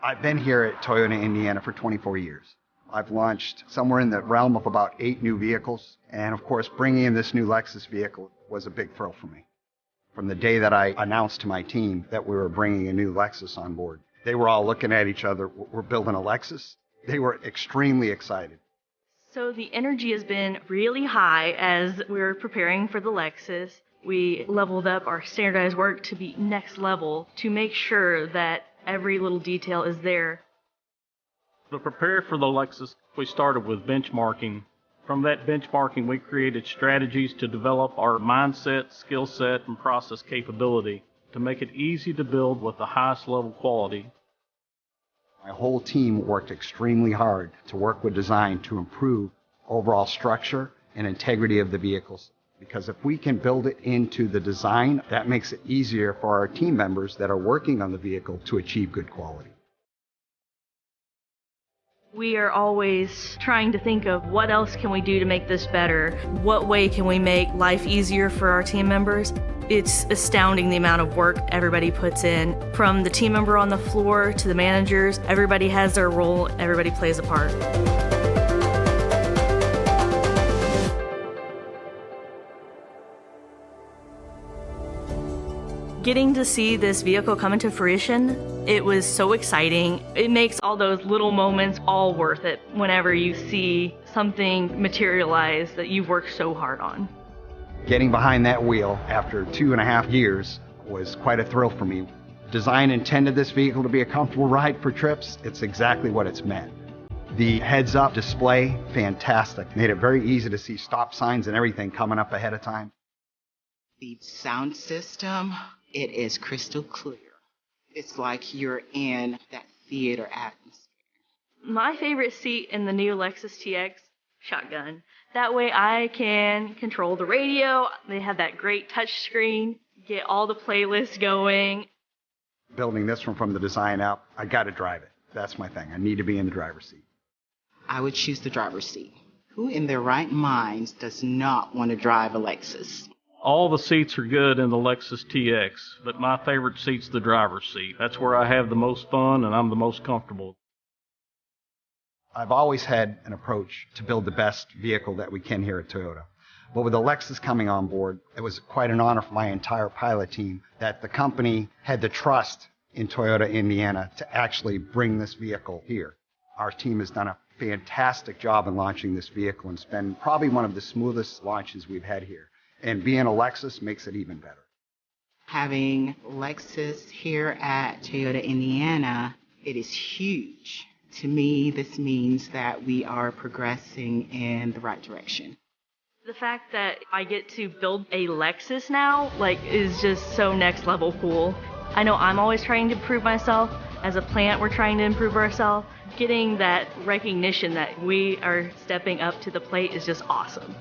I've been here at Toyota Indiana for 24 years. I've launched somewhere in the realm of about 8 new vehicles, and of course bringing in this new Lexus vehicle was a big thrill for me. From the day that I announced to my team that we were bringing a new Lexus on board, they were all looking at each other. We're building a Lexus? They were extremely excited. So the energy has been really high as we were preparing for the Lexus. We leveled up our standardized work to be next level to make sure that every little detail is there. To prepare for the Lexus, we started with benchmarking. From that benchmarking, we created strategies to develop our mindset, skill set, and process capability to make it easy to build with the highest level quality. My whole team worked extremely hard to work with design to improve overall structure and integrity of the vehicles. Because if we can build it into the design, that makes it easier for our team members that are working on the vehicle to achieve good quality. We are always trying to think of what else can we do to make this better? What way can we make life easier for our team members? It's astounding the amount of work everybody puts in. From the team member on the floor to the managers, everybody has their role, everybody plays a part. Getting to see this vehicle come into fruition, it was so exciting. It makes all those little moments all worth it whenever you see something materialize that you've worked so hard on. Getting behind that wheel after 2.5 years was quite a thrill for me. Design intended this vehicle to be a comfortable ride for trips. It's exactly what it's meant. The heads-up display, fantastic. Made it very easy to see stop signs and everything coming up ahead of time. The sound system, it is crystal clear. It's like you're in that theater atmosphere. My favorite seat in the new Lexus TX, shotgun. That way I can control the radio. They have that great touch screen, get all the playlists going. Building this one from the design up, I got to drive it. That's my thing. I need to be in the driver's seat. I would choose the driver's seat. Who in their right minds does not want to drive a Lexus? All the seats are good in the Lexus TX, but my favorite seat's the driver's seat. That's where I have the most fun and I'm the most comfortable. I've always had an approach to build the best vehicle that we can here at Toyota. But with the Lexus coming on board, it was quite an honor for my entire pilot team that the company had the trust in Toyota Indiana to actually bring this vehicle here. Our team has done a fantastic job in launching this vehicle, and it's been probably one of the smoothest launches we've had here. And being a Lexus makes it even better. Having Lexus here at Toyota Indiana, it is huge. To me, this means that we are progressing in the right direction. The fact that I get to build a Lexus now, is just so next level cool. I know I'm always trying to improve myself. As a plant, we're trying to improve ourselves. Getting that recognition that we are stepping up to the plate is just awesome.